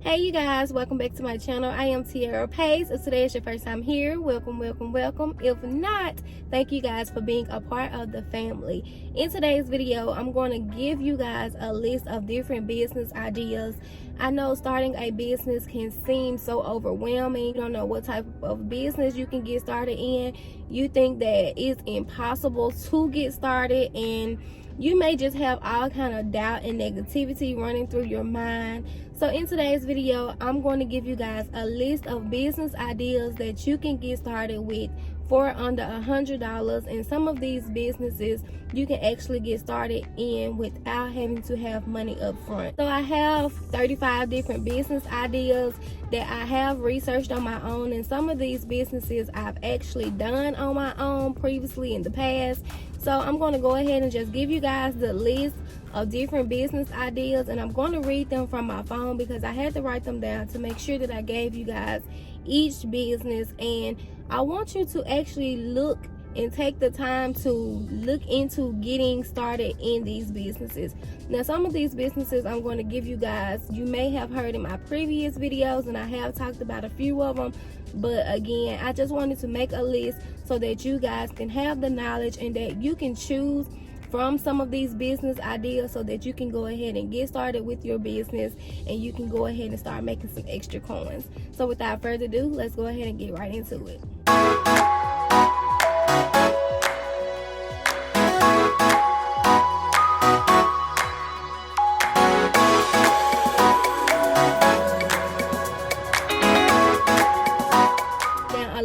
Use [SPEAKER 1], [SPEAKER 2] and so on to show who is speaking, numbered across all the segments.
[SPEAKER 1] Hey you guys, welcome back to my channel. I am Tiara Pace. If today is your first time here, welcome. If not, thank you guys for being a part of the family. In today's video, I'm going to give you guys a list of different business ideas. I know starting a business can seem so overwhelming. You don't know what type of business you can get started in. You think that it's impossible to get started, and you may just have all kind of doubt and negativity running through your mind. So in today's video, I'm going to give you guys a list of business ideas that you can get started with for under $100, and some of these businesses you can actually get started in without having to have money up front. So I have 35 different business ideas that I have researched on my own, and some of these businesses I've actually done on my own previously in the past. So I'm going to go ahead and just give you guys the list of different business ideas, and I'm going to read them from my phone because I had to write them down to make sure that I gave you guys each business. And I want you to actually look and take the time to look into getting started in these businesses. Now, some of these businesses I'm going to give you guys, you may have heard in my previous videos, and I have talked about a few of them. But again, I just wanted to make a list so that you guys can have the knowledge and that you can choose from some of these business ideas so that you can go ahead and get started with your business, and you can go ahead and start making some extra coins. So without further ado, let's go ahead and get right into it.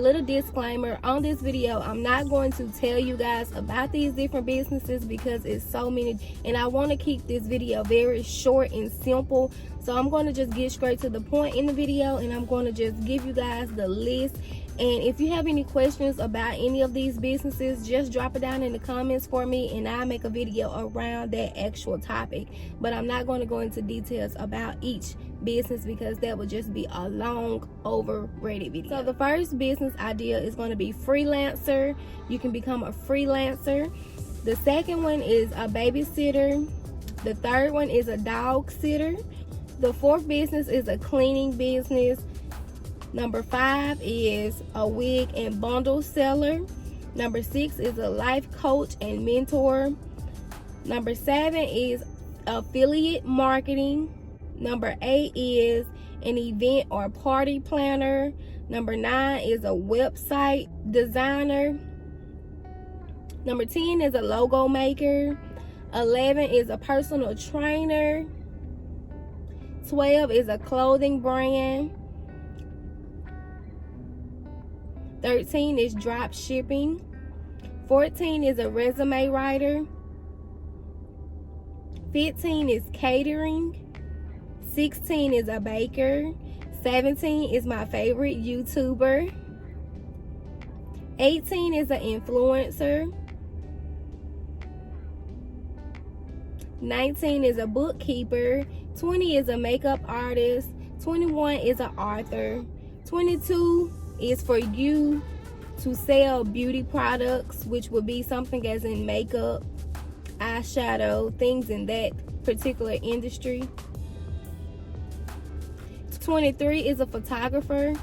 [SPEAKER 1] Little disclaimer on this video, I'm not going to tell you guys about these different businesses because it's so many, and I want to keep this video very short and simple. So I'm going to just get straight to the point in the video, and I'm going to just give you guys the list. And if you have any questions about any of these businesses, just drop it down in the comments for me, and I'll make a video around that actual topic. But I'm not going to go into details about each business because that would just be a long overrated video. So the first business idea is going to be freelancer. You can become a freelancer. The second one is a babysitter. The third one is a dog sitter. The fourth business is a cleaning business. Number 5 is a wig and bundle seller. Number 6 is a life coach and mentor. Number 7 is affiliate marketing. Number 8 is an event or party planner. Number 9 is a website designer. Number 10 is a logo maker. 11 is a personal trainer. 12 is a clothing brand. 13 is drop shipping. 14 is a resume writer. 15 is catering. 16 is a baker. 17 is my favorite YouTuber. 18 is an influencer. 19 is a bookkeeper. 20 is a makeup artist. 21 is an author. 22 is for you to sell beauty products, which would be something as in makeup, eyeshadow, things in that particular industry. 23 is a photographer.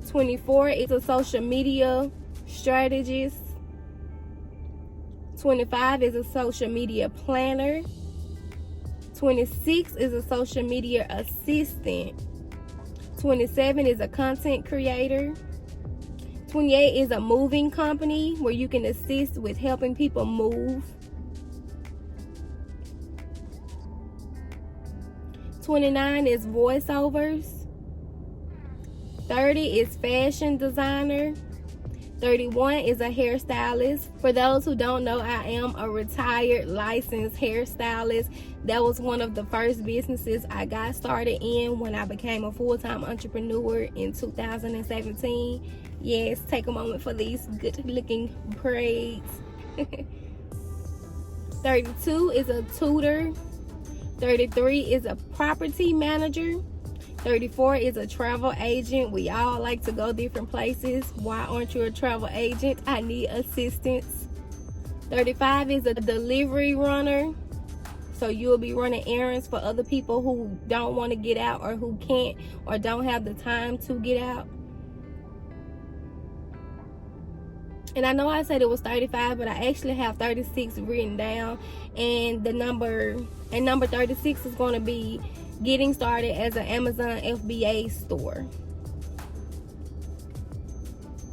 [SPEAKER 1] 24 is a social media strategist. 25 is a social media planner. 26 is a social media assistant. 27 is a content creator. 28 is a moving company where you can assist with helping people move. 29 is voiceovers. 30 is fashion designer. 31 is a hairstylist. For those who don't know, I am a retired licensed hairstylist. That was one of the first businesses I got started in when I became a full-time entrepreneur in 2017. Yes, take a moment for these good-looking braids. 32 is a tutor. 33 is a property manager. 34 is a travel agent. We all like to go different places. Why aren't you a travel agent? I need assistance. 35 is a delivery runner. So you'll be running errands for other people who don't want to get out, or who can't or don't have the time to get out. And I know I said it was 35, but I actually have 36 written down. And number 36 is going to be getting started as an Amazon FBA store.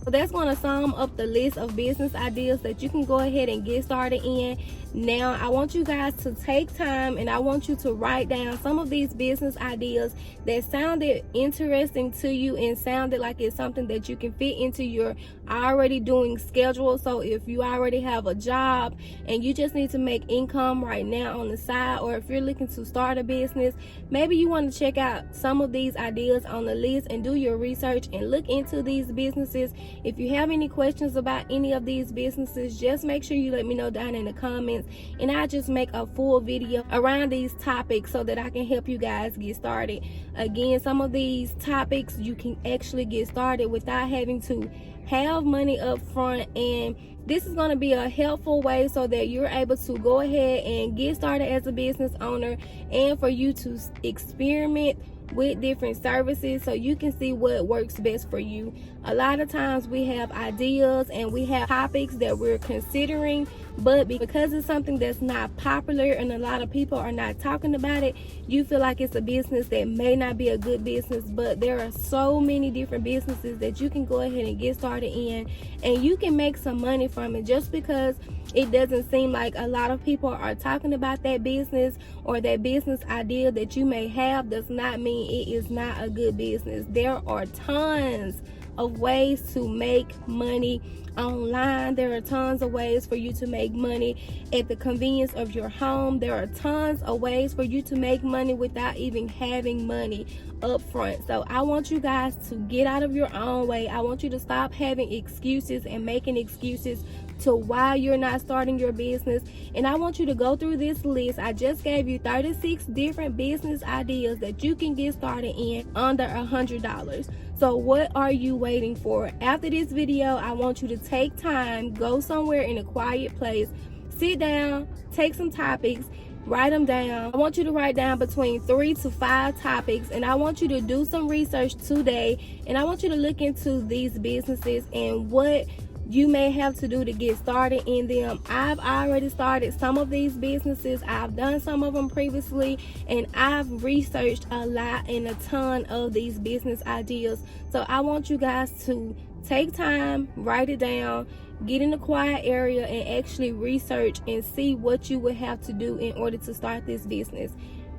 [SPEAKER 1] So that's going to sum up the list of business ideas that you can go ahead and get started in. Now, I want you guys to take time and I want you to write down some of these business ideas that sounded interesting to you and sounded like it's something that you can fit into your already doing schedule. So if you already have a job and you just need to make income right now on the side, or if you're looking to start a business, maybe you want to check out some of these ideas on the list and do your research and look into these businesses. If you have any questions about any of these businesses, just make sure you let me know down in the comments, and I just make a full video around these topics so that I can help you guys get started. Again, some of these topics you can actually get started without having to have money up front, and this is going to be a helpful way so that you're able to go ahead and get started as a business owner, and for you to experiment with different services so you can see what works best for you. A lot of times we have ideas and we have topics that we're considering, but because it's something that's not popular and a lot of people are not talking about it, you feel like it's a business that may not be a good business. But there are so many different businesses that you can go ahead and get started in, and you can make some money from it. Just because it doesn't seem like a lot of people are talking about that business or that business idea that you may have does not mean it is not a good business. There are tons of ways to make money online. There are tons of ways for you to make money at the convenience of your home. There are tons of ways for you to make money without even having money up front. So I want you guys to get out of your own way. I want you to stop having excuses and making excuses to why you're not starting your business. And I want you to go through this list. I just gave you 36 different business ideas that you can get started in under $100. So what are you waiting for? After this video, I want you to take time, go somewhere in a quiet place, sit down, take some topics, write them down. I want you to write down between 3 to 5 topics, and I want you to do some research today, and I want you to look into these businesses and what you may have to do to get started in them. I've already started some of these businesses. I've done some of them previously, and I've researched a lot and a ton of these business ideas. So I want you guys to take time, write it down, get in a quiet area and actually research and see what you would have to do in order to start this business.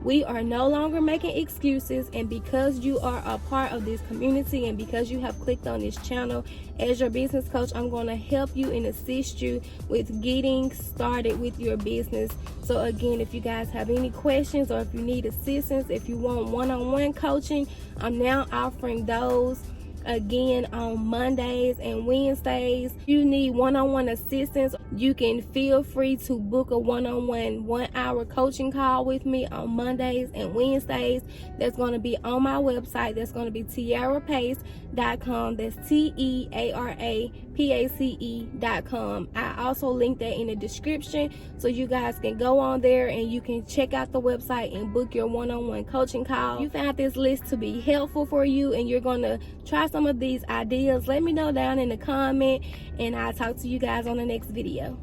[SPEAKER 1] We are no longer making excuses, and because you are a part of this community and because you have clicked on this channel, as your business coach, I'm going to help you and assist you with getting started with your business. So again, if you guys have any questions or if you need assistance, if you want one-on-one coaching, I'm now offering those again on Mondays and Wednesdays. If you need one-on-one assistance, you can feel free to book a one-on-one 1-hour coaching call with me on Mondays and Wednesdays. That's going to be on my website. That's going to be tiarapace.com. That's TEARAPACE.com. I also link that in the description so you guys can go on there and you can check out the website and book your one-on-one coaching call. If you found this list to be helpful for you and you're going to try some of these ideas, let me know down in the comment, and I'll talk to you guys on the next video.